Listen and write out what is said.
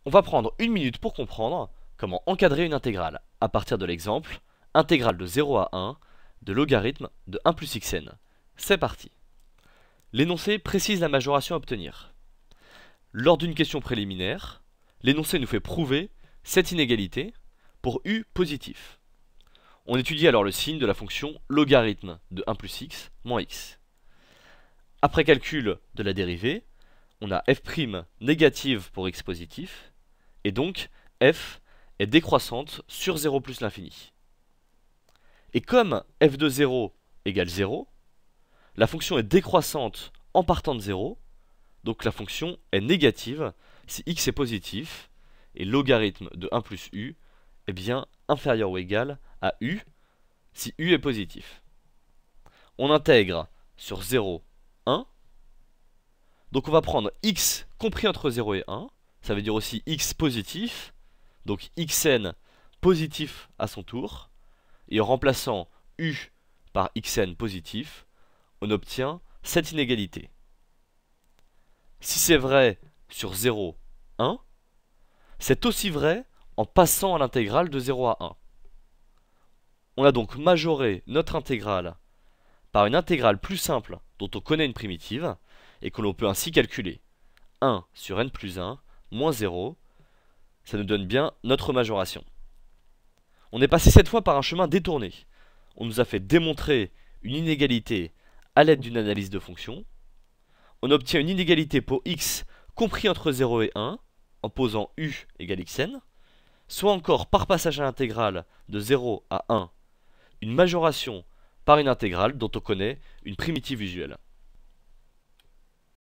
On va prendre une minute pour comprendre comment encadrer une intégrale à partir de l'exemple intégrale de 0 à 1 de logarithme de 1 plus xn. C'est parti. L'énoncé précise la majoration à obtenir. Lors d'une question préliminaire, l'énoncé nous fait prouver cette inégalité pour u positif. On étudie alors le signe de la fonction logarithme de 1 plus x moins x. Après calcul de la dérivée, on a f' négative pour x positif, et donc f est décroissante sur 0 plus l'infini. Et comme f de 0 égale 0, la fonction est décroissante en partant de 0, donc la fonction est négative si x est positif, et logarithme de 1 plus u est bien inférieur ou égal à u si u est positif. On intègre sur 0, 1. Donc on va prendre x compris entre 0 et 1, ça veut dire aussi x positif, donc xn positif à son tour, et en remplaçant u par xn positif, on obtient cette inégalité. Si c'est vrai sur 0, 1, c'est aussi vrai en passant à l'intégrale de 0 à 1. On a donc majoré notre intégrale par une intégrale plus simple dont on connaît une primitive, et que l'on peut ainsi calculer 1 sur n plus 1 moins 0, ça nous donne bien notre majoration. On est passé cette fois par un chemin détourné. On nous a fait démontrer une inégalité à l'aide d'une analyse de fonction. On obtient une inégalité pour x compris entre 0 et 1 en posant u égale xn, soit encore par passage à l'intégrale de 0 à 1, une majoration par une intégrale dont on connaît une primitive usuelle.